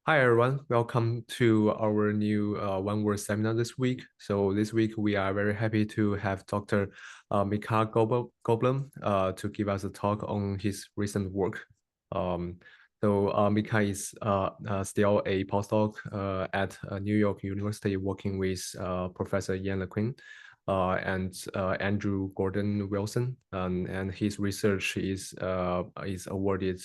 Hi everyone, welcome to our new one word seminar this week. So this week we are very happy to have Dr. Micah Goldblum to give us a talk on his recent work. Micah is still a postdoc at New York University working with Professor Ian LeQuinn and Andrew Gordon Wilson, and his research is awarded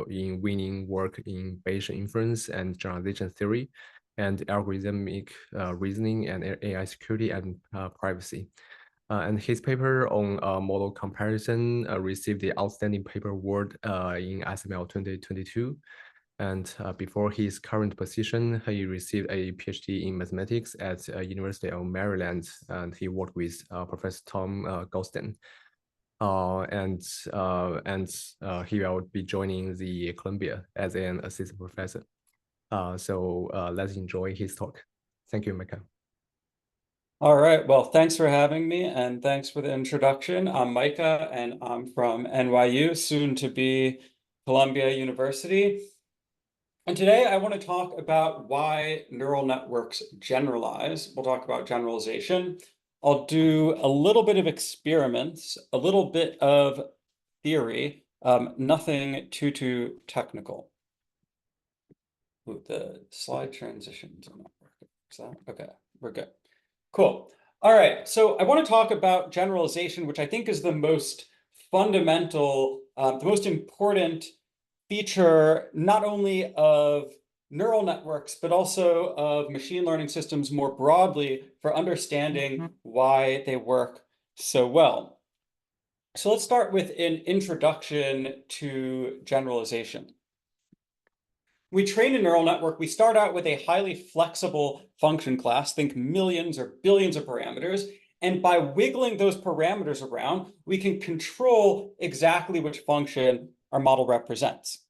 in winning work in Bayesian inference and generalization theory, and algorithmic reasoning and AI security and privacy. And his paper on model comparison received the Outstanding Paper Award in SML 2022. And before his current position, he received a PhD in mathematics at University of Maryland, and he worked with Professor Tom Goldstein. He will be joining the Columbia as an assistant professor. Let's enjoy his talk. Thank you, Micah. All right, well, thanks for having me and thanks for the introduction. I'm Micah and I'm from NYU, soon to be Columbia University. And today I want to talk about why neural networks generalize. We'll talk about generalization. I'll do a little bit of experiments, a little bit of theory, nothing too technical. Ooh, the slide transitions are not working. Is that okay? We're good. Cool. All right. So I want to talk about generalization, which I think is the most fundamental, the most important feature, not only of neural networks, but also of machine learning systems more broadly for understanding why they work so well. So let's start with an introduction to generalization. We train a neural network, we start out with a highly flexible function class, think millions or billions of parameters, and by wiggling those parameters around, we can control exactly which function our model represents.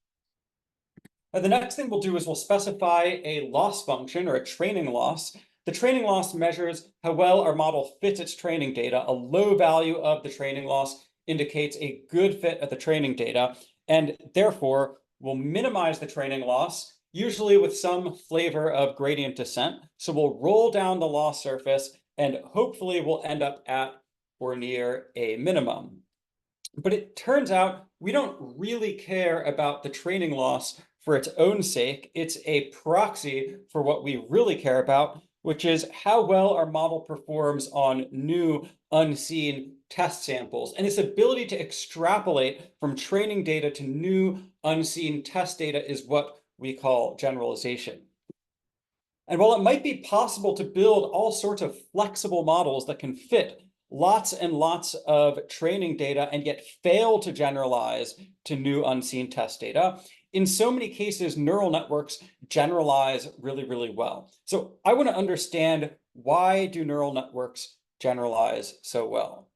Now, the next thing we'll do is we'll specify a loss function or a training loss. The training loss measures how well our model fits its training data. A low value of the training loss indicates a good fit of the training data, and therefore we'll minimize the training loss, usually with some flavor of gradient descent. So we'll roll down the loss surface and hopefully we'll end up at or near a minimum. But it turns out we don't really care about the training loss for its own sake. It's a proxy for what we really care about, which is how well our model performs on new unseen test samples. And this ability to extrapolate from training data to new unseen test data is what we call generalization. And while it might be possible to build all sorts of flexible models that can fit lots and lots of training data and yet fail to generalize to new unseen test data, in so many cases, neural networks generalize really well. So I want to understand, why do neural networks generalize so well?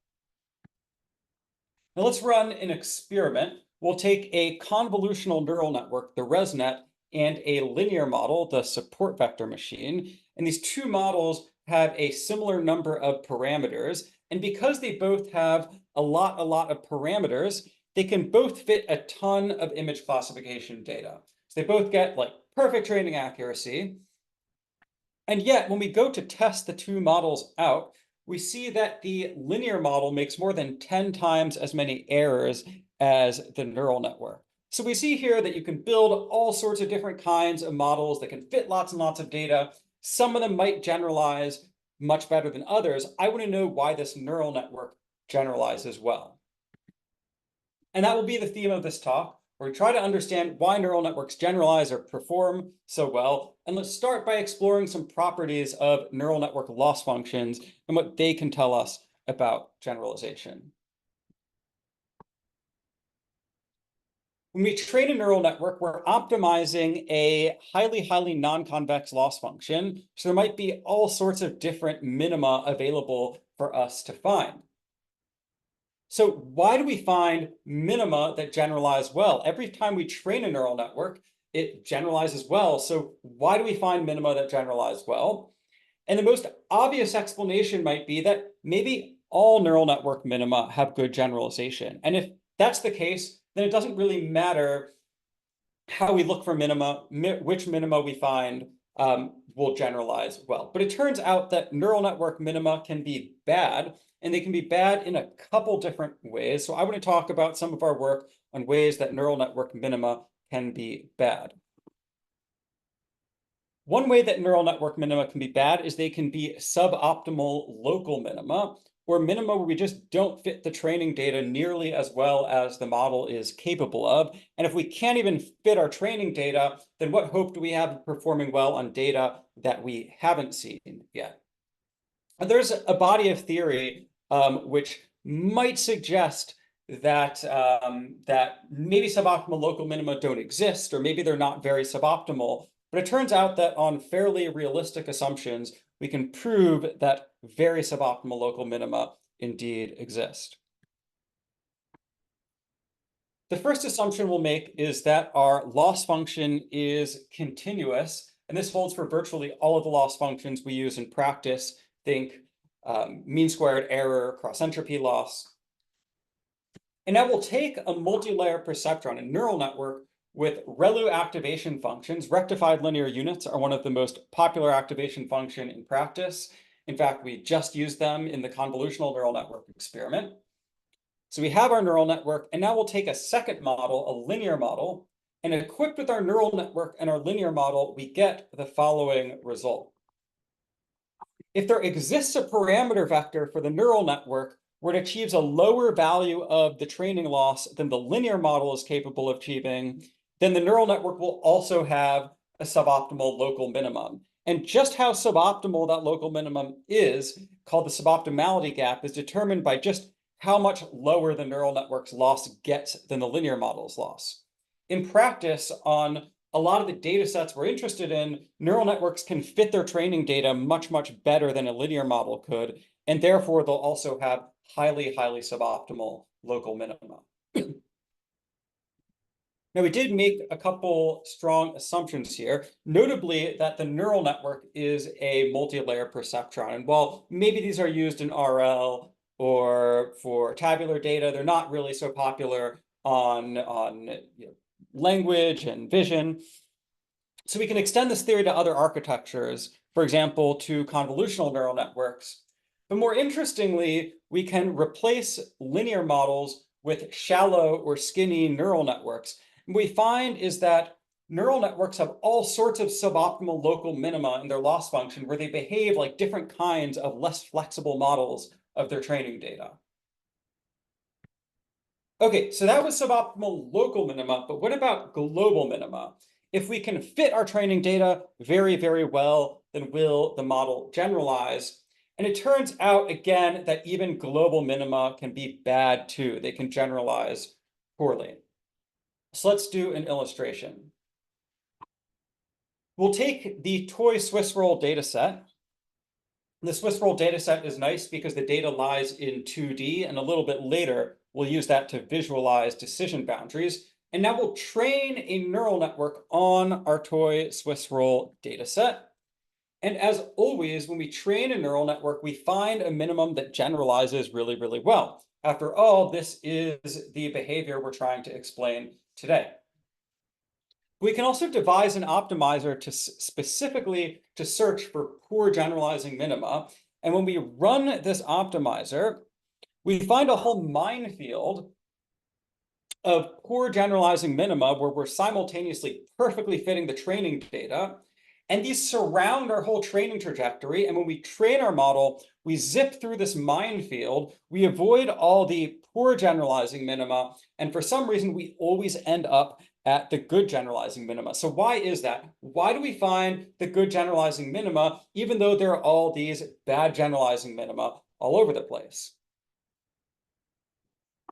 Now let's run an experiment. We'll take a convolutional neural network, the ResNet, and a linear model, the support vector machine. And these two models have a similar number of parameters. And because they both have a lot of parameters, they can both fit a ton of image classification data. So they both get like perfect training accuracy. And yet, when we go to test the two models out, we see that the linear model makes more than 10 times as many errors as the neural network. So we see here that you can build all sorts of different kinds of models that can fit lots and lots of data. Some of them might generalize much better than others. I want to know why this neural network generalizes well. And that will be the theme of this talk, where we try to understand why neural networks generalize or perform so well. And let's start by exploring some properties of neural network loss functions and what they can tell us about generalization. When we train a neural network, we're optimizing a highly non-convex loss function. So there might be all sorts of different minima available for us to find. So why do we find minima that generalize well? Every time we train a neural network, it generalizes well. So why do we find minima that generalize well? And the most obvious explanation might be that maybe all neural network minima have good generalization. And if that's the case, then it doesn't really matter how we look for minima, which minima we find will generalize well. But it turns out that neural network minima can be bad, and they can be bad in a couple different ways. So I want to talk about some of our work on ways that neural network minima can be bad. One way that neural network minima can be bad is they can be suboptimal local minima, or minima where we just don't fit the training data nearly as well as the model is capable of. And if we can't even fit our training data, then what hope do we have of performing well on data that we haven't seen yet? And there's a body of theory which might suggest that that maybe suboptimal local minima don't exist, or maybe they're not very suboptimal. But it turns out that on fairly realistic assumptions, we can prove that very suboptimal local minima indeed exist. The first assumption we'll make is that our loss function is continuous, and this holds for virtually all of the loss functions we use in practice. Think mean squared error, cross entropy loss. And now we'll take a multi-layer perceptron, a neural network with ReLU activation functions. Rectified linear units are one of the most popular activation function in practice. In fact, we just used them in the convolutional neural network experiment. So we have our neural network, and now we'll take a second model, a linear model, and equipped with our neural network and our linear model, we get the following result. If there exists a parameter vector for the neural network where it achieves a lower value of the training loss than the linear model is capable of achieving, then the neural network will also have a suboptimal local minimum. And just how suboptimal that local minimum is, called the suboptimality gap, is determined by just how much lower the neural network's loss gets than the linear model's loss. In practice, on a lot of the data sets we're interested in, neural networks can fit their training data much, much better than a linear model could, and therefore they'll also have highly, highly suboptimal local minima. Now, we did make a couple strong assumptions here, notably that the neural network is a multi-layer perceptron. And while maybe these are used in RL or for tabular data, they're not really so popular on language and vision. So we can extend this theory to other architectures, for example, to convolutional neural networks. But more interestingly, we can replace linear models with shallow or skinny neural networks. And what we find is that neural networks have all sorts of suboptimal local minima in their loss function where they behave like different kinds of less flexible models of their training data. Okay, so that was suboptimal local minima, but what about global minima? If we can fit our training data very, very well, then will the model generalize? And it turns out, again, that even global minima can be bad too. They can generalize poorly. So let's do an illustration. We'll take the toy Swiss roll data set. The Swiss roll data set is nice because the data lies in 2D, and a little bit later, we'll use that to visualize decision boundaries. And now we'll train a neural network on our toy Swiss roll data set. And as always, when we train a neural network, we find a minimum that generalizes really, really well. After all, this is the behavior we're trying to explain today. We can also devise an optimizer to specifically to search for poor generalizing minima. And when we run this optimizer, we find a whole minefield of poor generalizing minima where we're simultaneously perfectly fitting the training data. And these surround our whole training trajectory. And when we train our model, we zip through this minefield. We avoid all the poor generalizing minima. And for some reason, we always end up at the good generalizing minima. So why is that? Why do we find the good generalizing minima, even though there are all these bad generalizing minima all over the place?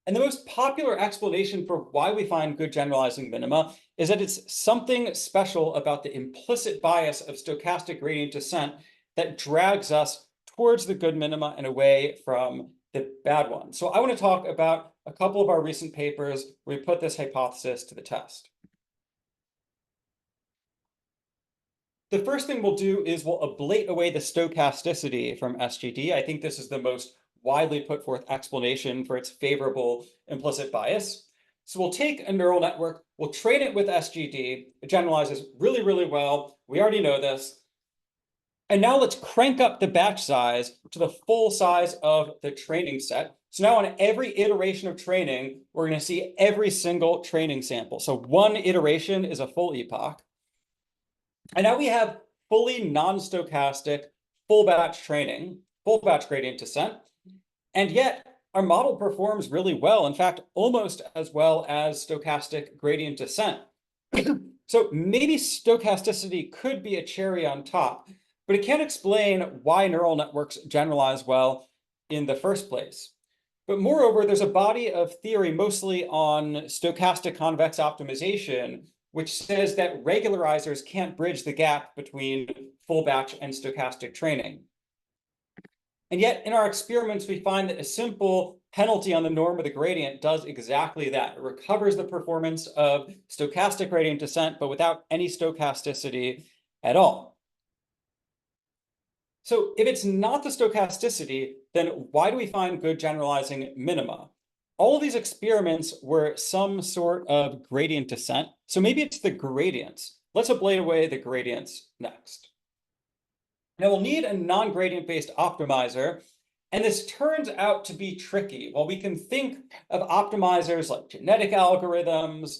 And the most popular explanation for why we find good generalizing minima is that it's something special about the implicit bias of stochastic gradient descent that drags us towards the good minima and away from the bad one. So I want to talk about a couple of our recent papers where we put this hypothesis to the test. The first thing we'll do is we'll ablate away the stochasticity from SGD. I think this is the most widely put forth explanation for its favorable implicit bias. So we'll take a neural network, we'll train it with SGD, it generalizes really, really well. We already know this. And now let's crank up the batch size to the full size of the training set. So now on every iteration of training, we're going to see every single training sample. So one iteration is a full epoch. And now we have fully non-stochastic, full batch training, full batch gradient descent. And yet our model performs really well. In fact, almost as well as stochastic gradient descent. So maybe stochasticity could be a cherry on top, but it can't explain why neural networks generalize well in the first place. But moreover, there's a body of theory mostly on stochastic convex optimization, which says that regularizers can't bridge the gap between full batch and stochastic training. And yet in our experiments, we find that a simple penalty on the norm of the gradient does exactly that. It recovers the performance of stochastic gradient descent, but without any stochasticity at all. So if it's not the stochasticity, then why do we find good generalizing minima? All of these experiments were some sort of gradient descent. So maybe it's the gradients. Let's ablate away the gradients next. Now we'll need a non-gradient based optimizer, and this turns out to be tricky. While we can think of optimizers like genetic algorithms,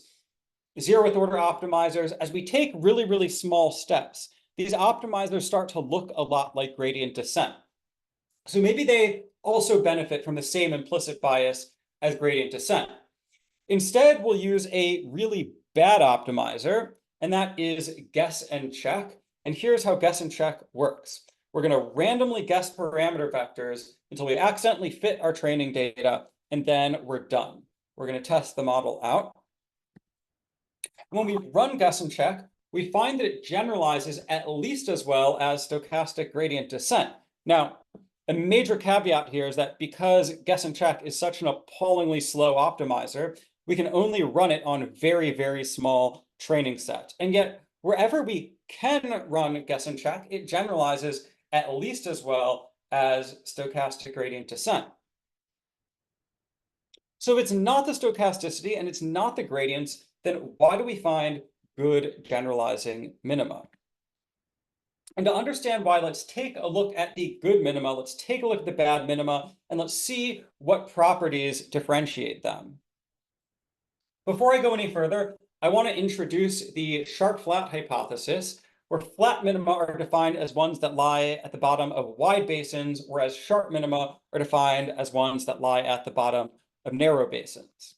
zeroth order optimizers, as we take really, really small steps, these optimizers start to look a lot like gradient descent. So maybe they also benefit from the same implicit bias as gradient descent. Instead, we'll use a really bad optimizer, and that is guess and check. And here's how guess and check works. We're going to randomly guess parameter vectors until we accidentally fit our training data, and then we're done. We're going to test the model out. When we run guess and check, we find that it generalizes at least as well as stochastic gradient descent. Now, a major caveat here is that because guess and check is such an appallingly slow optimizer, we can only run it on very, very small training sets. And yet, wherever we can run guess and check, it generalizes at least as well as stochastic gradient descent. So if it's not the stochasticity and it's not the gradients, then why do we find good generalizing minima? And to understand why, let's take a look at the good minima, let's take a look at the bad minima, and let's see what properties differentiate them. Before I go any further, I want to introduce the sharp-flat hypothesis, where flat minima are defined as ones that lie at the bottom of wide basins, whereas sharp minima are defined as ones that lie at the bottom of narrow basins.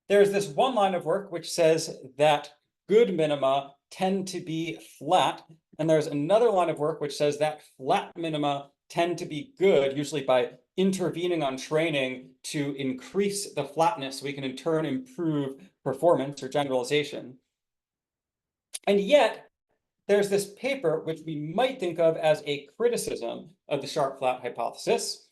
There's this one line of work which says that good minima tend to be flat, and there's another line of work which says that flat minima tend to be good, usually by intervening on training to increase the flatness so we can in turn improve performance or generalization. And yet, there's this paper which we might think of as a criticism of the sharp-flat hypothesis.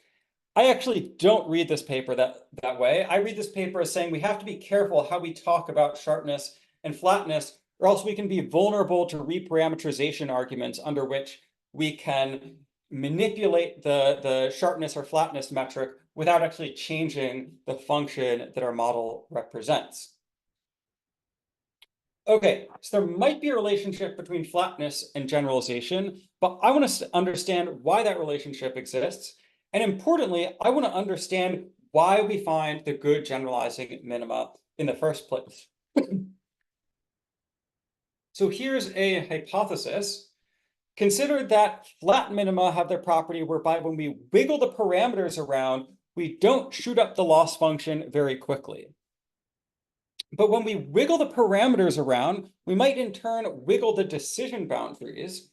I actually don't read this paper that way. I read this paper as saying we have to be careful how we talk about sharpness and flatness, or else we can be vulnerable to reparameterization arguments under which we can manipulate the sharpness or flatness metric without actually changing the function that our model represents. Okay, so there might be a relationship between flatness and generalization, but I want to understand why that relationship exists. And importantly, I want to understand why we find the good generalizing minima in the first place. So here's a hypothesis. Consider that flat minima have their property whereby when we wiggle the parameters around, we don't shoot up the loss function very quickly. But when we wiggle the parameters around, we might in turn wiggle the decision boundaries.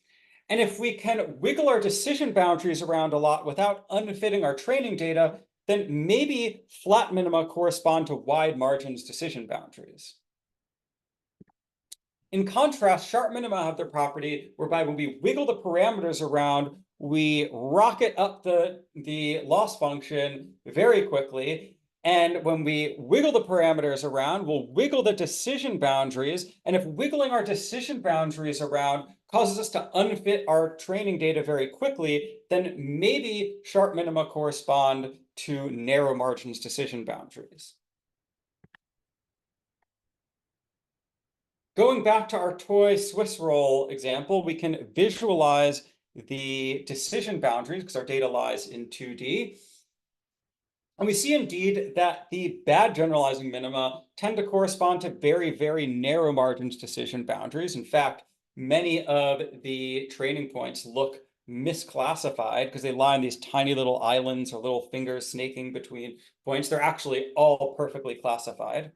And if we can wiggle our decision boundaries around a lot without unfitting our training data, then maybe flat minima correspond to wide margins decision boundaries. In contrast, sharp minima have their property whereby when we wiggle the parameters around, we rocket up the loss function very quickly. And when we wiggle the parameters around, we'll wiggle the decision boundaries. And if wiggling our decision boundaries around causes us to unfit our training data very quickly, then maybe sharp minima correspond to narrow margins decision boundaries. going back to our toy Swiss roll example, we can visualize the decision boundaries because our data lies in 2D. And we see indeed that the bad generalizing minima tend to correspond to very, very narrow margins decision boundaries. In fact, many of the training points look misclassified because they lie in these tiny little islands or little fingers snaking between points. They're actually all perfectly classified.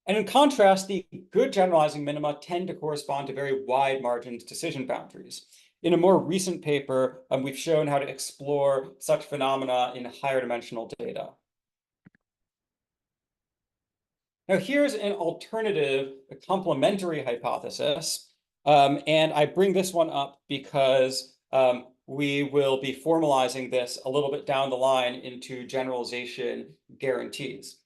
And in contrast, the good generalizing minima tend to correspond to very wide margins decision boundaries. In a more recent paper, we've shown how to explore such phenomena in higher dimensional data. Now, here's an alternative, a complementary hypothesis. And I bring this one up because we will be formalizing this a little bit down the line into generalization guarantees.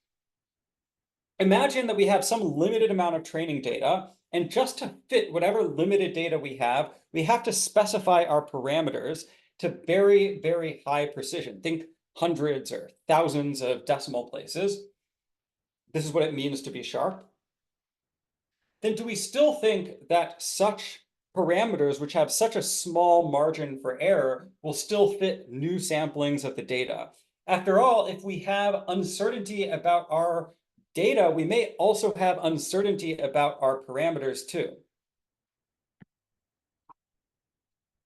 Imagine that we have some limited amount of training data, and just to fit whatever limited data we have to specify our parameters to very, very high precision. Think hundreds or thousands of decimal places. This is what it means to be sharp. Then do we still think that such parameters, which have such a small margin for error, will still fit new samplings of the data? After all, if we have uncertainty about our data, we may also have uncertainty about our parameters too.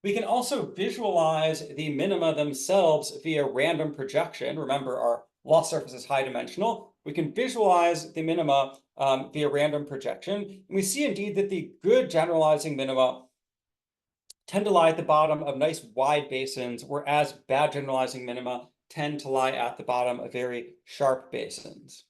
We can also visualize the minima themselves via random projection. Remember, our loss surface is high dimensional. We can visualize the minima via random projection. And we see indeed that the good generalizing minima tend to lie at the bottom of nice wide basins, whereas bad generalizing minima tend to lie at the bottom of very sharp basins.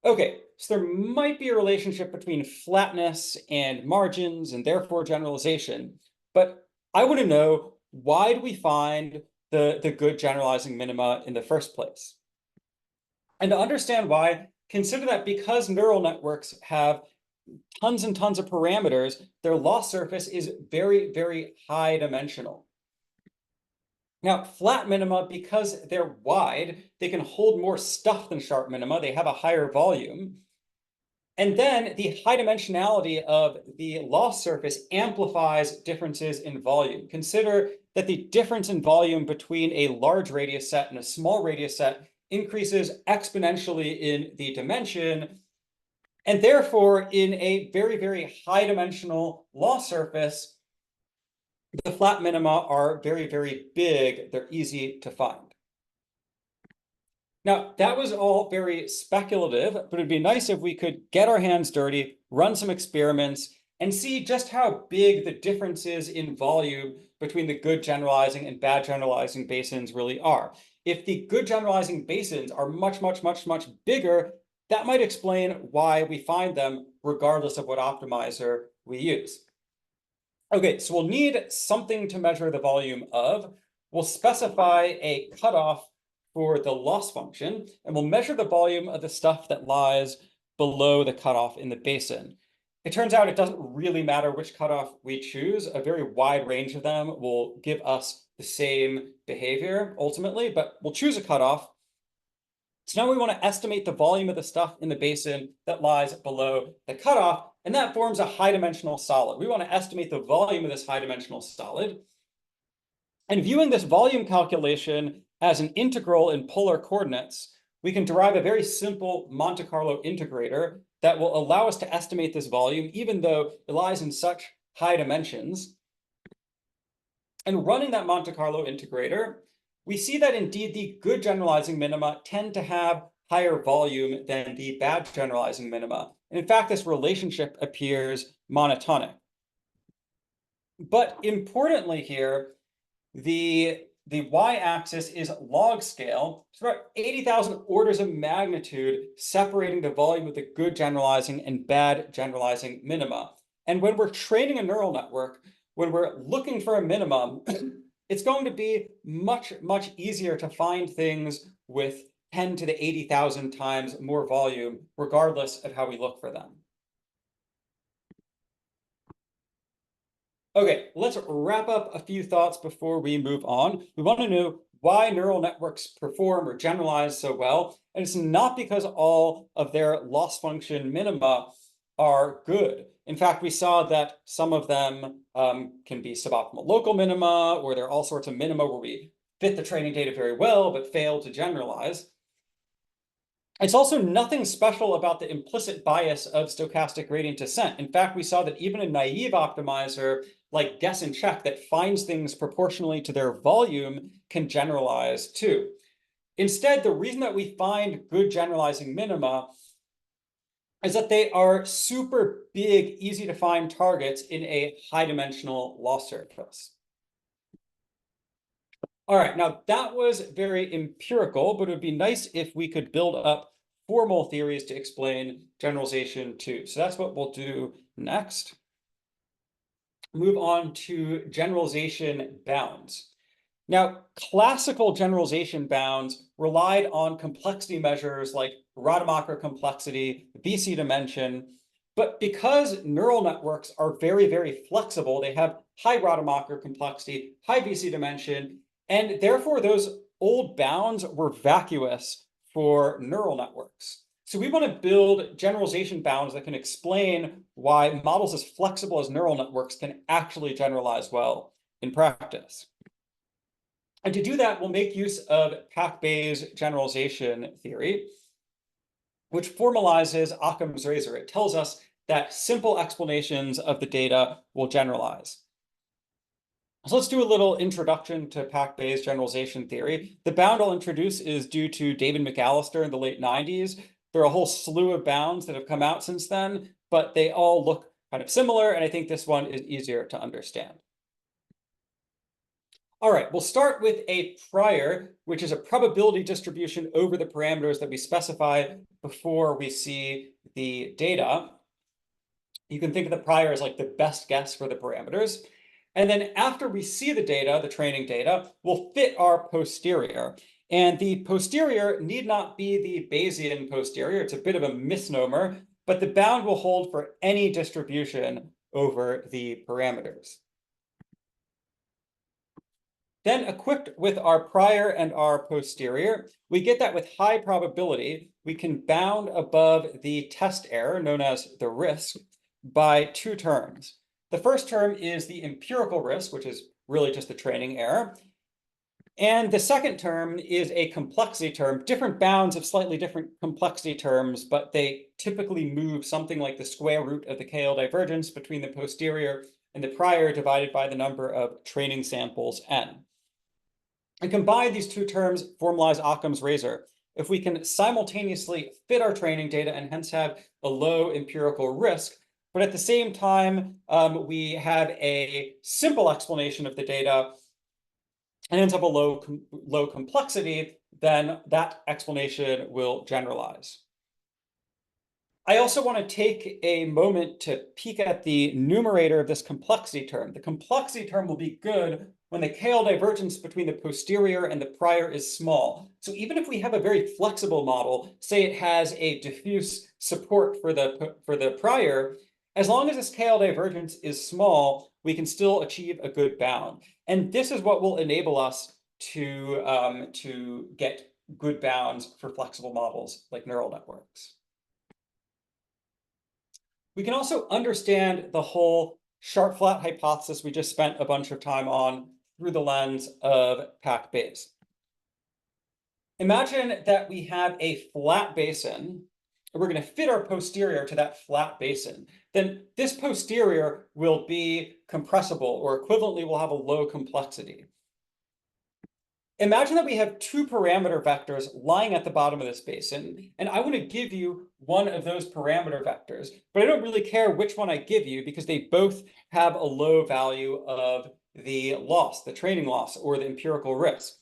Okay, so there might be a relationship between flatness and margins and therefore generalization, but I want to know, why do we find the good generalizing minima in the first place? And to understand why, consider that because neural networks have tons and tons of parameters, their loss surface is very, very high dimensional. Now, flat minima, because they're wide, they can hold more stuff than sharp minima. They have a higher volume. And then the high dimensionality of the loss surface amplifies differences in volume. Consider that the difference in volume between a large radius set and a small radius set increases exponentially in the dimension. And therefore, in a very, very high dimensional loss surface, the flat minima are very, very big. They're easy to find. Now, that was all very speculative, but it'd be nice if we could get our hands dirty, run some experiments, and see just how big the differences in volume between the good generalizing and bad generalizing basins really are. If the good generalizing basins are much, much, much, much bigger, that might explain why we find them regardless of what optimizer we use. Okay, so we'll need something to measure the volume of. We'll specify a cutoff for the loss function, and we'll measure the volume of the stuff that lies below the cutoff in the basin. It turns out it doesn't really matter which cutoff we choose. A very wide range of them will give us the same behavior ultimately, but we'll choose a cutoff. So now we want to estimate the volume of the stuff in the basin that lies below the cutoff, and that forms a high dimensional solid. We want to estimate the volume of this high dimensional solid. And viewing this volume calculation as an integral in polar coordinates, we can derive a very simple Monte Carlo integrator that will allow us to estimate this volume, even though it lies in such high dimensions. And running that Monte Carlo integrator, we see that indeed the good generalizing minima tend to have higher volume than the bad generalizing minima. And in fact, this relationship appears monotonic. But importantly here, the y-axis is log scale. It's about 80,000 orders of magnitude separating the volume of the good generalizing and bad generalizing minima. And when we're training a neural network, when we're looking for a minimum, it's going to be much, much easier to find things with 10 to the 80,000 times more volume, regardless of how we look for them. Okay, let's wrap up a few thoughts before we move on. We want to know why neural networks perform or generalize so well. And it's not because all of their loss function minima are good. In fact, we saw that some of them can be suboptimal local minima, or there are all sorts of minima where we fit the training data very well, but fail to generalize. It's also nothing special about the implicit bias of stochastic gradient descent. In fact, we saw that even a naive optimizer like guess and check that finds things proportionally to their volume can generalize too. Instead, the reason that we find good generalizing minima is that they are super big, easy to find targets in a high-dimensional loss surface. All right, now that was very empirical, but it would be nice if we could build up formal theories to explain generalization too. So that's what we'll do next. Move on to generalization bounds. Now, classical generalization bounds relied on complexity measures like Rademacher complexity, VC dimension, but because neural networks are very, very flexible, they have high Rademacher complexity, high VC dimension, and therefore those old bounds were vacuous for neural networks. So we want to build generalization bounds that can explain why models as flexible as neural networks can actually generalize well in practice. And to do that, we'll make use of PAC-Bayes generalization theory, which formalizes Occam's razor. It tells us that simple explanations of the data will generalize. So let's do a little introduction to PAC-Bayes generalization theory. The bound I'll introduce is due to David McAllister in the late 90s. There are a whole slew of bounds that have come out since then, but they all look kind of similar, and I think this one is easier to understand. All right, we'll start with a prior, which is a probability distribution over the parameters that we specify before we see the data. You can think of the prior as like the best guess for the parameters. And then after we see the data, the training data, we'll fit our posterior. And the posterior need not be the Bayesian posterior. It's a bit of a misnomer, but the bound will hold for any distribution over the parameters. Then equipped with our prior and our posterior, we get that with high probability, we can bound above the test error, known as the risk, by two terms. The first term is the empirical risk, which is really just the training error. And the second term is a complexity term, different bounds of slightly different complexity terms, but they typically move something like the square root of the KL divergence between the posterior and the prior divided by the number of training samples n. And combine these two terms formalize Occam's razor. If we can simultaneously fit our training data and hence have a low empirical risk, but at the same time, we have a simple explanation of the data and ends up a low complexity, then that explanation will generalize. I also want to take a moment to peek at the numerator of this complexity term. The complexity term will be good when the KL divergence between the posterior and the prior is small. So even if we have a very flexible model, say it has a diffuse support for the prior, as long as this KL divergence is small, we can still achieve a good bound. And this is what will enable us to get good bounds for flexible models like neural networks. We can also understand the whole sharp flat hypothesis we just spent a bunch of time on through the lens of PAC-Bayes. Imagine that we have a flat basin, and we're going to fit our posterior to that flat basin. Then this posterior will be compressible, or equivalently will have a low complexity. Imagine that we have two parameter vectors lying at the bottom of this basin, and I want to give you one of those parameter vectors, but I don't really care which one I give you because they both have a low value of the loss, the training loss, or the empirical risk.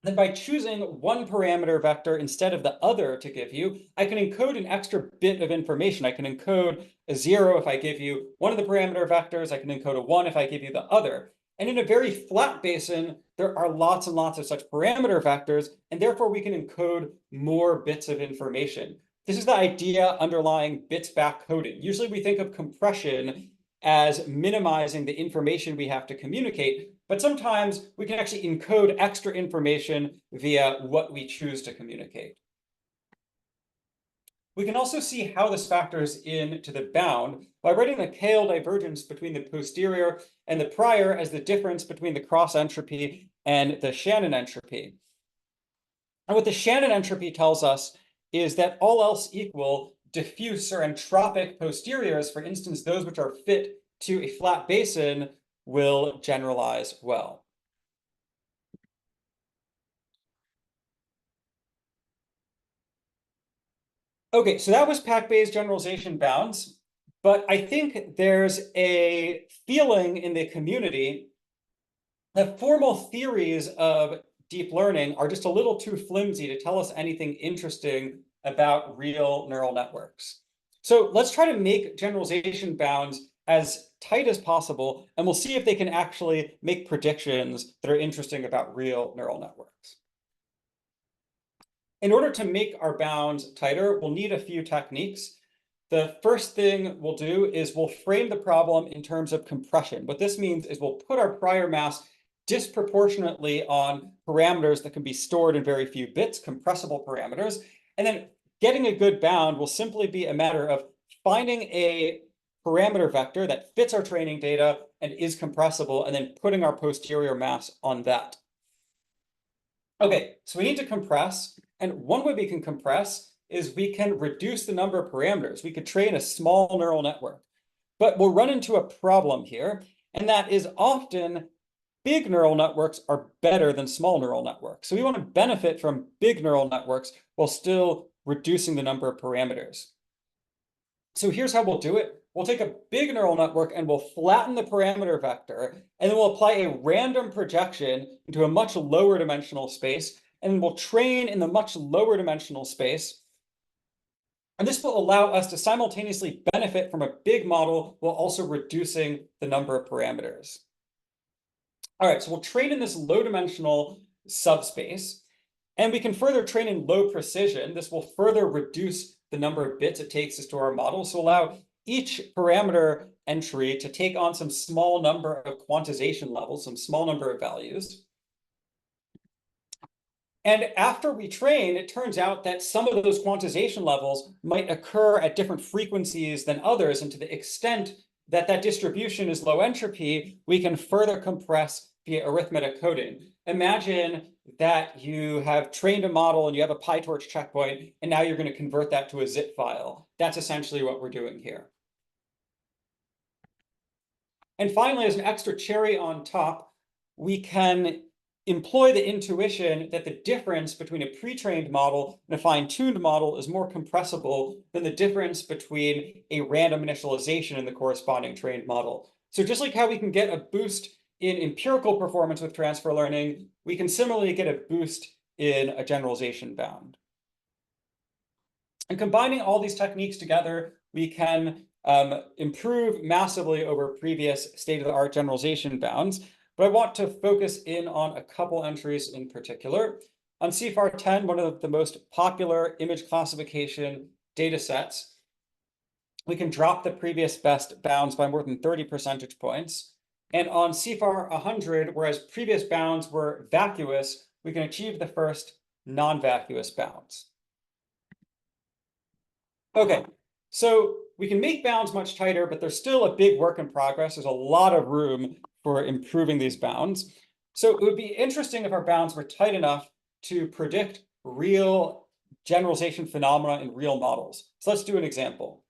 Then by choosing one parameter vector instead of the other to give you, I can encode an extra bit of information. I can encode a 0 if I give you one of the parameter vectors. I can encode a 1 if I give you the other. And in a very flat basin, there are lots and lots of such parameter vectors, and therefore we can encode more bits of information. This is the idea underlying bits back coding. Usually we think of compression as minimizing the information we have to communicate, but sometimes we can actually encode extra information via what we choose to communicate. We can also see how this factors into the bound by writing the KL divergence between the posterior and the prior as the difference between the cross entropy and the Shannon entropy. And what the Shannon entropy tells us is that all else equal, diffuse or entropic posteriors, for instance, those which are fit to a flat basin, will generalize well. Okay, so that was PAC-Bayes generalization bounds, but I think there's a feeling in the community that formal theories of deep learning are just a little too flimsy to tell us anything interesting about real neural networks. So let's try to make generalization bounds as tight as possible, and we'll see if they can actually make predictions that are interesting about real neural networks. In order to make our bounds tighter, we'll need a few techniques. The first thing we'll do is we'll frame the problem in terms of compression. What this means is we'll put our prior mass disproportionately on parameters that can be stored in very few bits, compressible parameters. And then getting a good bound will simply be a matter of finding a parameter vector that fits our training data and is compressible, and then putting our posterior mass on that. Okay, so we need to compress. And one way we can compress is we can reduce the number of parameters. We could train a small neural network. But we'll run into a problem here, and that is often big neural networks are better than small neural networks. So we want to benefit from big neural networks while still reducing the number of parameters. So here's how we'll do it. We'll take a big neural network and we'll flatten the parameter vector, and then we'll apply a random projection into a much lower dimensional space, and we'll train in the much lower dimensional space. And this will allow us to simultaneously benefit from a big model while also reducing the number of parameters. All right, so we'll train in this low dimensional subspace, and we can further train in low precision. This will further reduce the number of bits it takes to store our model, so allow each parameter entry to take on some small number of quantization levels, some small number of values. And after we train, it turns out that some of those quantization levels might occur at different frequencies than others. And to the extent that that distribution is low entropy, we can further compress via arithmetic coding. Imagine that you have trained a model and you have a PyTorch checkpoint, and now you're going to convert that to a zip file. That's essentially what we're doing here. And finally, as an extra cherry on top, we can employ the intuition that the difference between a pre-trained model and a fine-tuned model is more compressible than the difference between a random initialization and the corresponding trained model. So just like how we can get a boost in empirical performance with transfer learning, we can similarly get a boost in a generalization bound. And combining all these techniques together, we can improve massively over previous state-of-the-art generalization bounds. But I want to focus in on a couple entries in particular. On CIFAR 10, one of the most popular image classification data sets, we can drop the previous best bounds by more than 30 percentage points. And on CIFAR 100, whereas previous bounds were vacuous, we can achieve the first non-vacuous bounds. Okay, so we can make bounds much tighter, but there's still a big work in progress. There's a lot of room for improving these bounds. So it would be interesting if our bounds were tight enough to predict real generalization phenomena in real models. So let's do an example.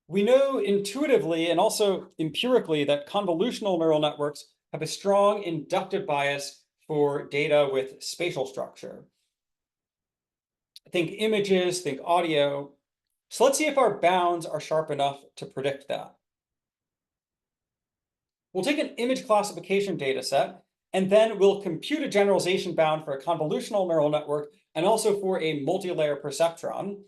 We know intuitively and also empirically that convolutional neural networks have a strong inductive bias for data with spatial structure. Think images, think audio. So let's see if our bounds are sharp enough to predict that. We'll take an image classification data set, and then we'll compute a generalization bound for a convolutional neural network and also for a multi-layer perceptron.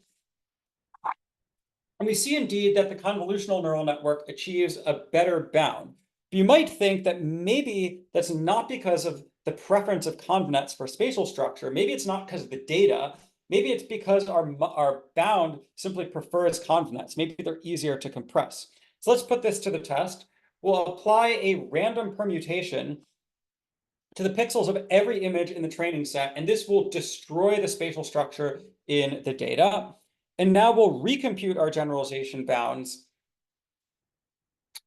And we see indeed that the convolutional neural network achieves a better bound. You might think that maybe that's not because of the preference of convnets for spatial structure. Maybe it's not because of the data. Maybe it's because our bound simply prefers convnets. Maybe they're easier to compress. So let's put this to the test. We'll apply a random permutation to the pixels of every image in the training set, and this will destroy the spatial structure in the data. And now we'll recompute our generalization bounds.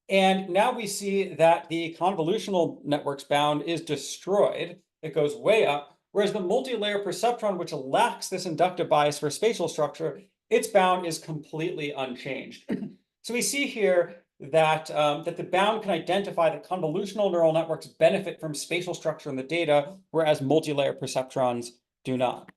And now we see that the convolutional network's bound is destroyed. It goes way up, whereas the multi-layer perceptron, which lacks this inductive bias for spatial structure, its bound is completely unchanged. So we see here that, that the bound can identify that convolutional neural networks benefit from spatial structure in the data, whereas multi-layer perceptrons do not.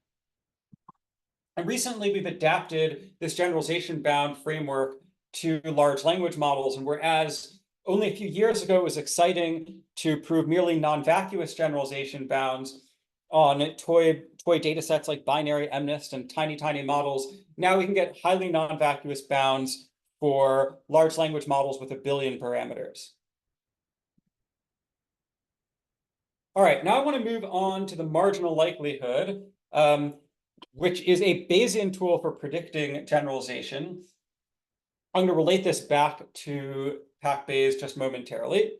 And recently, we've adapted this generalization bound framework to large language models. And whereas only a few years ago it was exciting to prove merely non-vacuous generalization bounds on toy data sets like binary MNIST and tiny models, now we can get highly non-vacuous bounds for large language models with 1 billion parameters. All right, now I want to move on to the marginal likelihood, which is a Bayesian tool for predicting generalization. I'm going to relate this back to PAC-Bayes just momentarily.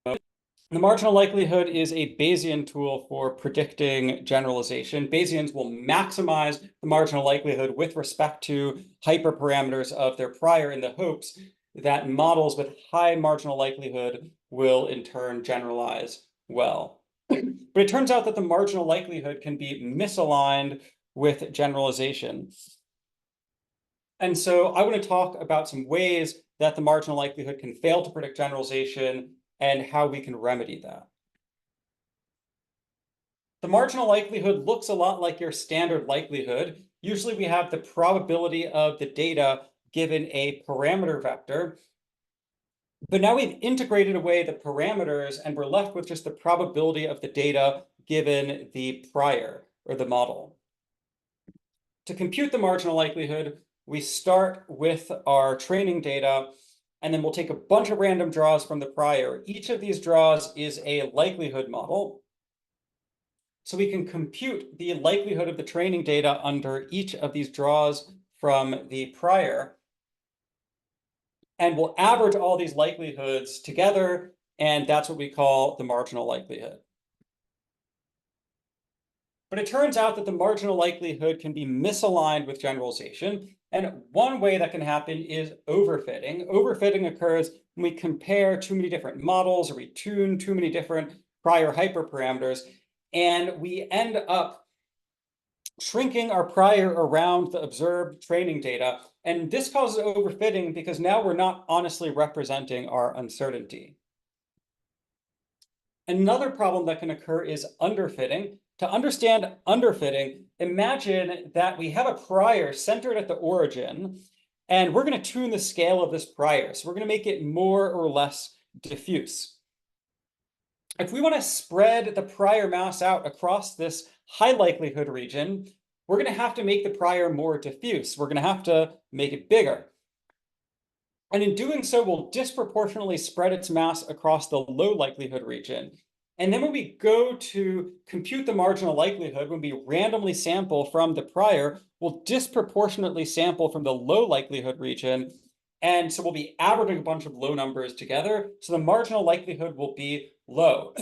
The marginal likelihood is a Bayesian tool for predicting generalization. Bayesians will maximize the marginal likelihood with respect to hyperparameters of their prior in the hopes that models with high marginal likelihood will in turn generalize well. But it turns out that the marginal likelihood can be misaligned with generalization. And so I want to talk about some ways that the marginal likelihood can fail to predict generalization and how we can remedy that. The marginal likelihood looks a lot like your standard likelihood. Usually we have the probability of the data given a parameter vector. But now we've integrated away the parameters and we're left with just the probability of the data given the prior or the model. To compute the marginal likelihood, we start with our training data, and then we'll take a bunch of random draws from the prior. Each of these draws is a likelihood model. So we can compute the likelihood of the training data under each of these draws from the prior. And we'll average all these likelihoods together, and that's what we call the marginal likelihood. But it turns out that the marginal likelihood can be misaligned with generalization. And one way that can happen is overfitting. Overfitting occurs when we compare too many different models or we tune too many different prior hyperparameters, and we end up shrinking our prior around the observed training data. And this causes overfitting because now we're not honestly representing our uncertainty. Another problem that can occur is underfitting. To understand underfitting, imagine that we have a prior centered at the origin, and we're going to tune the scale of this prior. So we're going to make it more or less diffuse. If we want to spread the prior mass out across this high likelihood region, we're going to have to make the prior more diffuse. We're going to have to make it bigger. And in doing so, we'll disproportionately spread its mass across the low likelihood region. And then when we go to compute the marginal likelihood, when we randomly sample from the prior, we'll disproportionately sample from the low likelihood region. And so we'll be averaging a bunch of low numbers together. So the marginal likelihood will be low.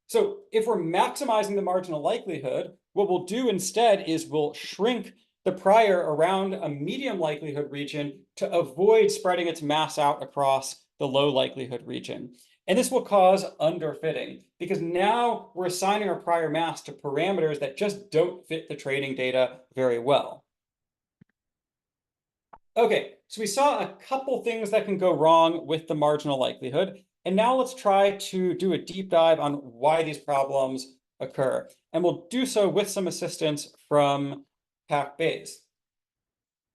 So if we're maximizing the marginal likelihood, what we'll do instead is we'll shrink the prior around a medium likelihood region to avoid spreading its mass out across the low likelihood region. And this will cause underfitting because now we're assigning our prior mass to parameters that just don't fit the training data very well. Okay, so we saw a couple things that can go wrong with the marginal likelihood. And now let's try to do a deep dive on why these problems occur. And we'll do so with some assistance from PAC-Bayes.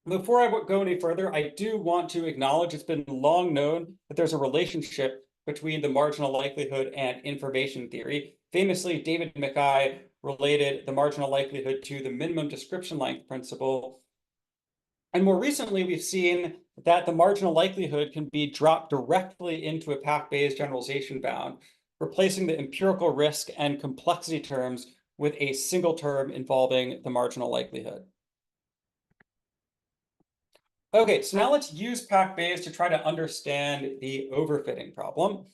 Before I go any further, I do want to acknowledge it's been long known that there's a relationship between the marginal likelihood and information theory. Famously, David Micah related the marginal likelihood to the minimum description length principle. And more recently, we've seen that the marginal likelihood can be dropped directly into a PAC-Bayes generalization bound, replacing the empirical risk and complexity terms with a single term involving the marginal likelihood. Okay, so now let's use PAC-Bayes to try to understand the overfitting problem.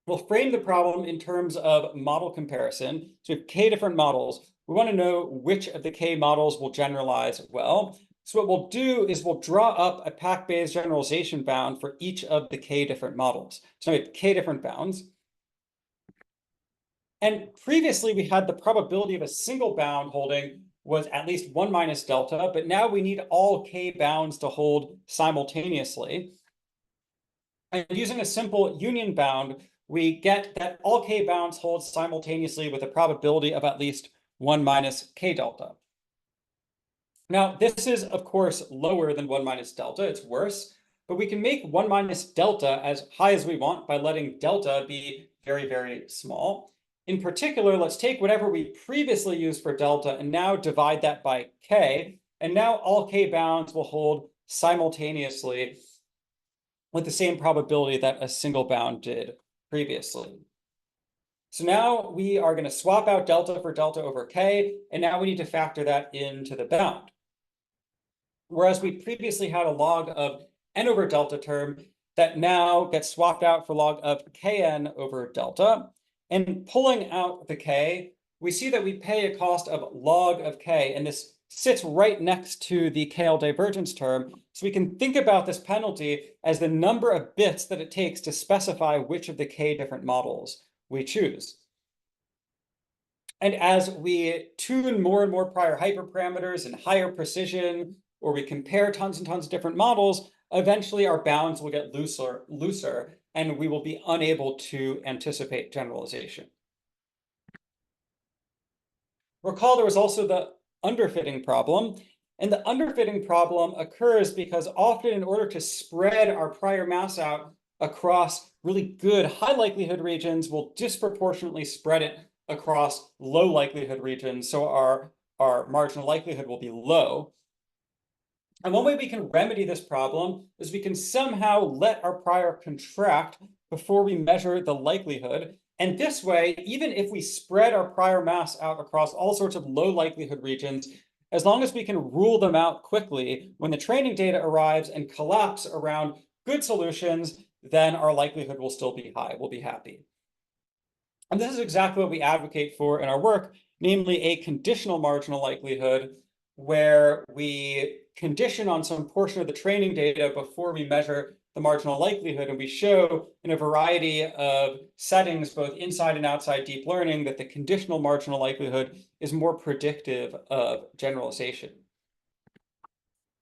we'll frame the problem in terms of model comparison. So we have k different models. We want to know which of the k models will generalize well. So what we'll do is we'll draw up a PAC-Bayes generalization bound for each of the k different models. So we have k different bounds. And previously we had the probability of a single bound holding was at least 1 minus delta, but now we need all k bounds to hold simultaneously. And using a simple union bound, we get that all k bounds hold simultaneously with a probability of at least 1 minus k delta. Now, this is, of course, lower than 1 minus delta. It's worse, but we can make 1 minus delta as high as we want by letting delta be very, very small. In particular, let's take whatever we previously used for delta and now divide that by k. And now all k bounds will hold simultaneously with the same probability that a single bound did previously. So now we are going to swap out delta for delta over k, and now we need to factor that into the bound. Whereas we previously had a log of n over delta term that now gets swapped out for log of kn over delta. And pulling out the k, we see that we pay a cost of log of k, and this sits right next to the KL divergence term. So we can think about this penalty as the number of bits that it takes to specify which of the k different models we choose. And as we tune more and more prior hyperparameters and higher precision, or we compare tons and tons of different models, eventually our bounds will get looser, and we will be unable to anticipate generalization. Recall there was also the underfitting problem. And the underfitting problem occurs because often in order to spread our prior mass out across really good high likelihood regions, we'll disproportionately spread it across low likelihood regions. So our marginal likelihood will be low. And one way we can remedy this problem is we can somehow let our prior contract before we measure the likelihood. And this way, even if we spread our prior mass out across all sorts of low likelihood regions, as long as we can rule them out quickly, when the training data arrives and collapse around good solutions, then our likelihood will still be high. We'll be happy. And this is exactly what we advocate for in our work, namely a conditional marginal likelihood, where we condition on some portion of the training data before we measure the marginal likelihood. And we show in a variety of settings, both inside and outside deep learning, that the conditional marginal likelihood is more predictive of generalization.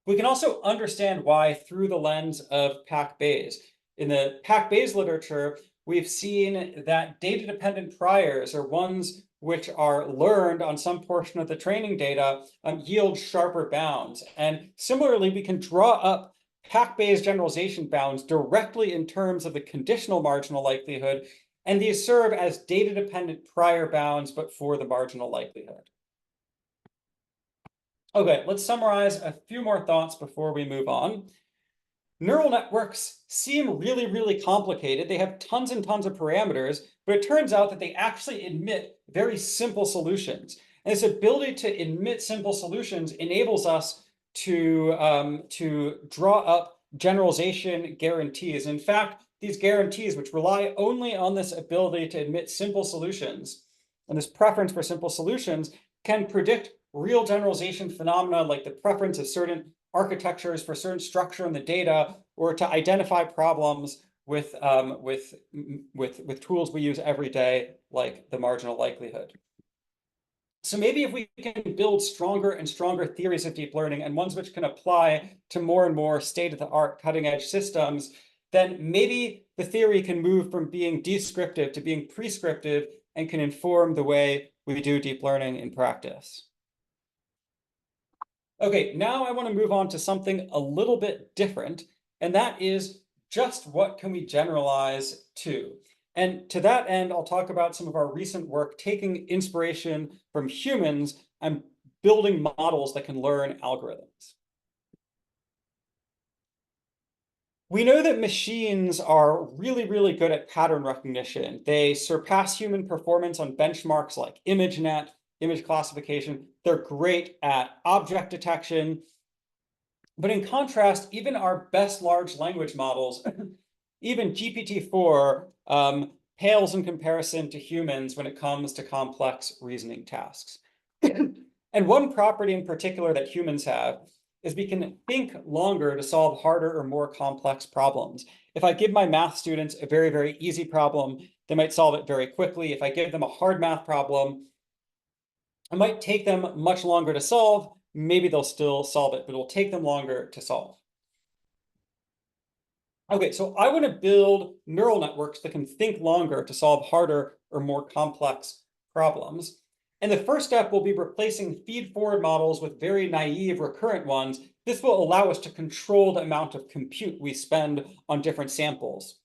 We can also understand why through the lens of PAC-Bayes. In the PAC-Bayes literature, we've seen that data-dependent priors, or ones which are learned on some portion of the training data, yield sharper bounds. And similarly, we can draw up PAC-Bayes generalization bounds directly in terms of the conditional marginal likelihood, and these serve as data-dependent prior bounds, but for the marginal likelihood. Okay, let's summarize a few more thoughts before we move on. Neural networks seem really, really complicated. They have tons and tons of parameters, but it turns out that they actually admit very simple solutions. And this ability to admit simple solutions enables us to draw up generalization guarantees. In fact, these guarantees, which rely only on this ability to admit simple solutions and this preference for simple solutions, can predict real generalization phenomena like the preference of certain architectures for certain structure in the data, or to identify problems with tools we use every day, like the marginal likelihood. So maybe if we can build stronger and stronger theories of deep learning, and ones which can apply to more and more state-of-the-art cutting-edge systems, then maybe the theory can move from being descriptive to being prescriptive and can inform the way we do deep learning in practice. Okay, now I want to move on to something a little bit different, and that is just what can we generalize to? And to that end, I'll talk about some of our recent work taking inspiration from humans and building models that can learn algorithms. We know that machines are really, really good at pattern recognition. They surpass human performance on benchmarks like ImageNet, image classification. They're great at object detection. But in contrast, even our best large language models, even GPT-4, pales in comparison to humans when it comes to complex reasoning tasks. And one property in particular that humans have is we can think longer to solve harder or more complex problems. If I give my math students a very, very easy problem, they might solve it very quickly. If I give them a hard math problem, it might take them much longer to solve. Maybe they'll still solve it, but it will take them longer to solve. Okay, so I want to build neural networks that can think longer to solve harder or more complex problems. And the first step will be replacing feed-forward models with very naive recurrent ones. This will allow us to control the amount of compute we spend on different samples.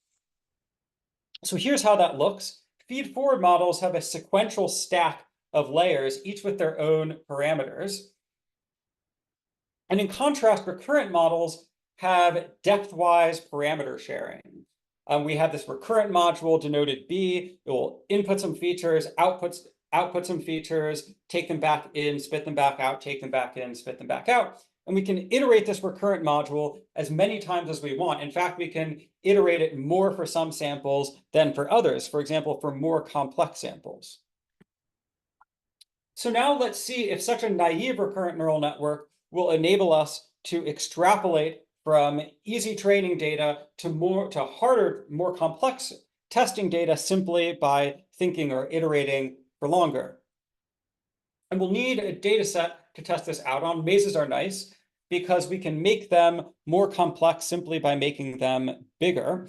So here's how that looks. Feed-forward models have a sequential stack of layers, each with their own parameters. And in contrast, recurrent models have depth-wise parameter sharing. We have this recurrent module denoted B. It will input some features, output some features, take them back in, spit them back out, take them back in, spit them back out. And we can iterate this recurrent module as many times as we want. In fact, we can iterate it more for some samples than for others, for example, for more complex samples. So now let's see if such a naive recurrent neural network will enable us to extrapolate from easy training data to harder, more complex testing data simply by thinking or iterating for longer. And we'll need a data set to test this out on. Mazes are nice because we can make them more complex simply by making them bigger.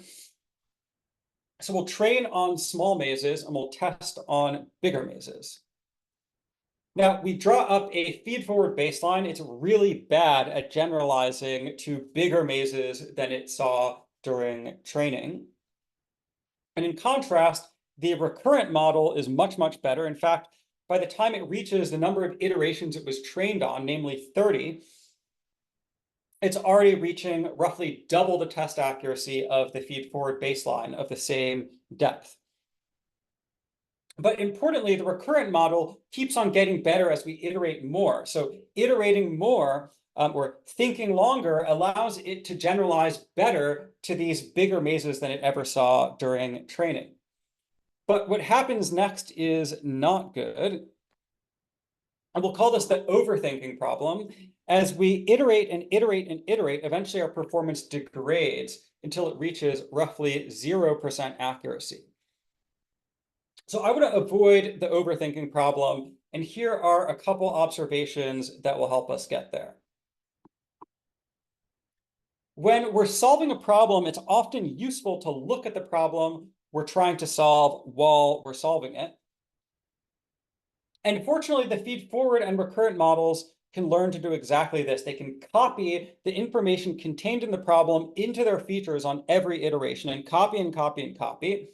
So we'll train on small mazes and we'll test on bigger mazes. Now, we draw up a feed-forward baseline. It's really bad at generalizing to bigger mazes than it saw during training. And in contrast, the recurrent model is much, much better. In fact, by the time it reaches the number of iterations it was trained on, namely 30, it's already reaching roughly double the test accuracy of the feed-forward baseline of the same depth. But importantly, the recurrent model keeps on getting better as we iterate more. So iterating more or thinking longer allows it to generalize better to these bigger mazes than it ever saw during training. But what happens next is not good. And we'll call this the overthinking problem. As we iterate and iterate and iterate, eventually our performance degrades until it reaches roughly 0% accuracy. So I want to avoid the overthinking problem, and here are a couple observations that will help us get there. When we're solving a problem, it's often useful to look at the problem we're trying to solve while we're solving it. And fortunately, the feed-forward and recurrent models can learn to do exactly this. They can copy the information contained in the problem into their features on every iteration and copy and copy and copy.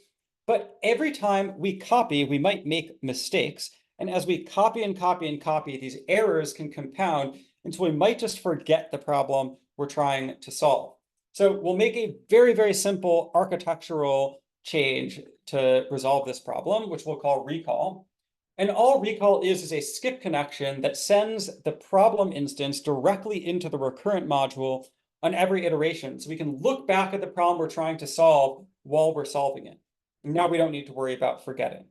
But every time we copy, we might make mistakes. And as we copy and copy and copy, these errors can compound until we might just forget the problem we're trying to solve. So we'll make a very, very simple architectural change to resolve this problem, which we'll call recall. And all recall is a skip connection that sends the problem instance directly into the recurrent module on every iteration. So we can look back at the problem we're trying to solve while we're solving it. Now we don't need to worry about forgetting.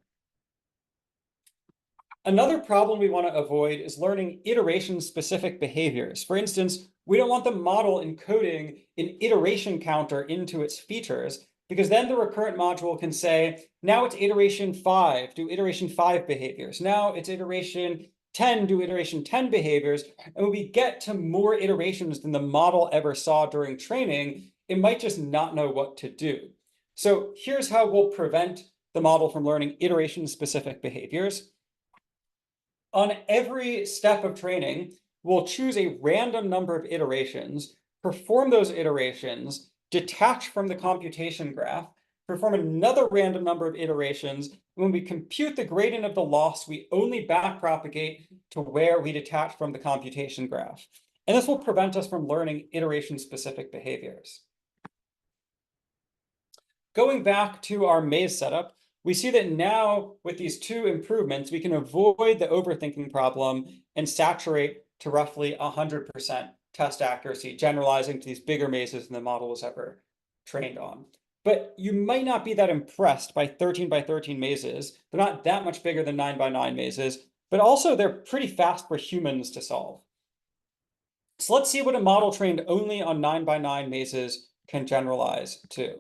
Another problem we want to avoid is learning iteration-specific behaviors. For instance, we don't want the model encoding an iteration counter into its features, because then the recurrent module can say, now it's iteration 5, do iteration 5 behaviors. Now it's iteration 10, do iteration 10 behaviors. And when we get to more iterations than the model ever saw during training, it might just not know what to do. So here's how we'll prevent the model from learning iteration-specific behaviors. On every step of training, we'll choose a random number of iterations, perform those iterations, detach from the computation graph, perform another random number of iterations. When we compute the gradient of the loss, we only backpropagate to where we detach from the computation graph. And this will prevent us from learning iteration-specific behaviors. Going back to our maze setup, we see that now with these two improvements, we can avoid the overthinking problem and saturate to roughly 100% test accuracy, generalizing to these bigger mazes than the model was ever trained on. but you might not be that impressed by 13 by 13 mazes. They're not that much bigger than 9 by 9 mazes, but also they're pretty fast for humans to solve. So let's see what a model trained only on 9 by 9 mazes can generalize to.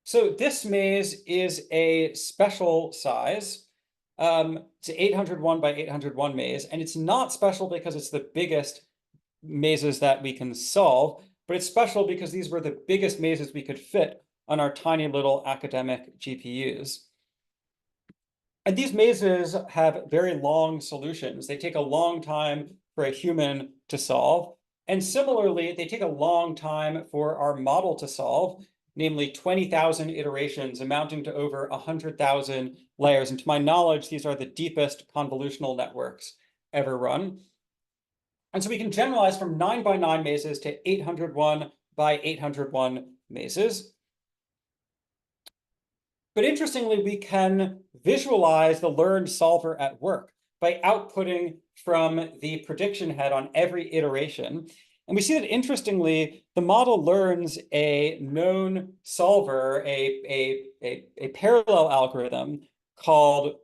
So this maze is a special size. It's an 801 by 801 maze, and it's not special because it's the biggest mazes that we can solve, but it's special because these were the biggest mazes we could fit on our tiny little academic GPUs. And these mazes have very long solutions. They take a long time for a human to solve. And similarly, they take a long time for our model to solve, namely 20,000 iterations amounting to over 100,000 layers. And to my knowledge, these are the deepest convolutional networks ever run. And so we can generalize from 9 by 9 mazes to 801 by 801 mazes. But interestingly, we can visualize the learned solver at work by outputting from the prediction head on every iteration. And we see that, interestingly, the model learns a known solver, a parallel algorithm called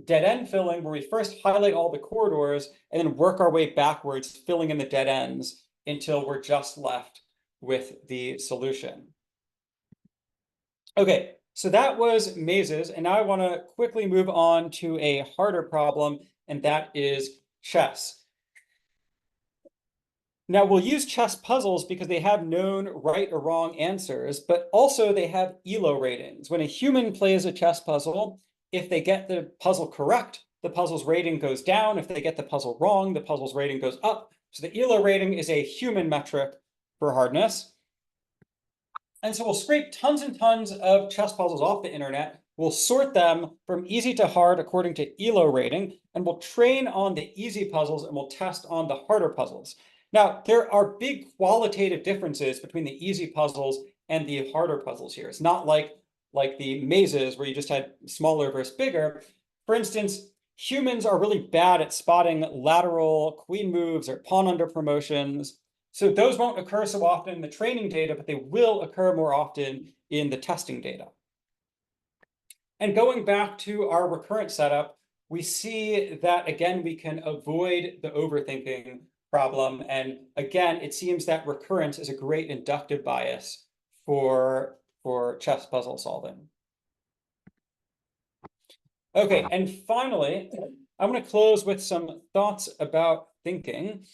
dead-end filling, where we first highlight all the corridors and then work our way backwards, filling in the dead ends until we're just left with the solution. Okay. So that was mazes, and now I want to quickly move on to a harder problem, and that is chess. Now, we'll use chess puzzles because they have known right or wrong answers, but also they have ELO ratings. When a human plays a chess puzzle, if they get the puzzle correct, the puzzle's rating goes down. If they get the puzzle wrong, the puzzle's rating goes up. So the ELO rating is a human metric for hardness. And so we'll scrape tons and tons of chess puzzles off the internet. We'll sort them from easy to hard according to ELO rating, and we'll train on the easy puzzles and we'll test on the harder puzzles. Now, there are big qualitative differences between the easy puzzles and the harder puzzles here. It's not like the mazes where you just had smaller versus bigger. For instance, humans are really bad at spotting lateral queen moves or pawn under promotions. So those won't occur so often in the training data, but they will occur more often in the testing data. And going back to our recurrent setup, we see that, again, we can avoid the overthinking problem. And again, it seems that recurrence is a great inductive bias for chess puzzle solving. Okay, and finally, I'm going to close with some thoughts about thinking.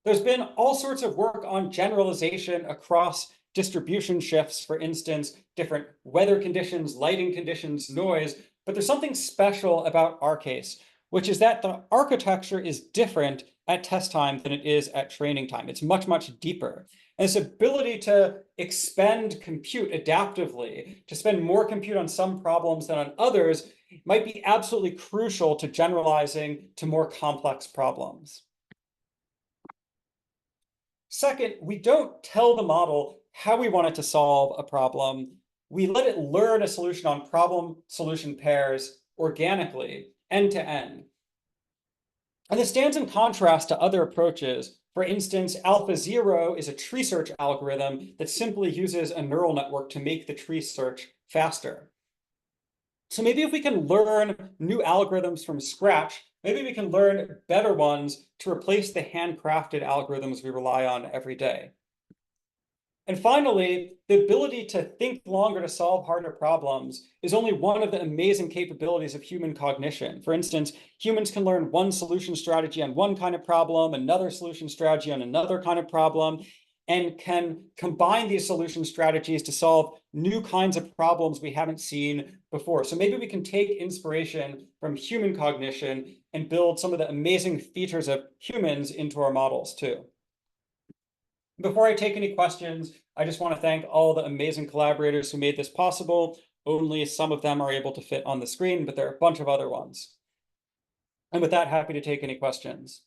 There's been all sorts of work on generalization across distribution shifts, for instance, different weather conditions, lighting conditions, noise. But there's something special about our case, which is that the architecture is different at test time than it is at training time. It's much, much deeper. And this ability to expend compute adaptively, to spend more compute on some problems than on others, might be absolutely crucial to generalizing to more complex problems. Second, we don't tell the model how we want it to solve a problem. We let it learn a solution on problem-solution pairs organically, end to end. And this stands in contrast to other approaches. For instance, AlphaZero is a tree search algorithm that simply uses a neural network to make the tree search faster. So maybe if we can learn new algorithms from scratch, maybe we can learn better ones to replace the handcrafted algorithms we rely on every day. And finally, the ability to think longer to solve harder problems is only one of the amazing capabilities of human cognition. For instance, humans can learn one solution strategy on one kind of problem, another solution strategy on another kind of problem, and can combine these solution strategies to solve new kinds of problems we haven't seen before. So maybe we can take inspiration from human cognition and build some of the amazing features of humans into our models too. Before I take any questions, I just want to thank all the amazing collaborators who made this possible. Only some of them are able to fit on the screen, but there are a bunch of other ones. And with that, happy to take any questions.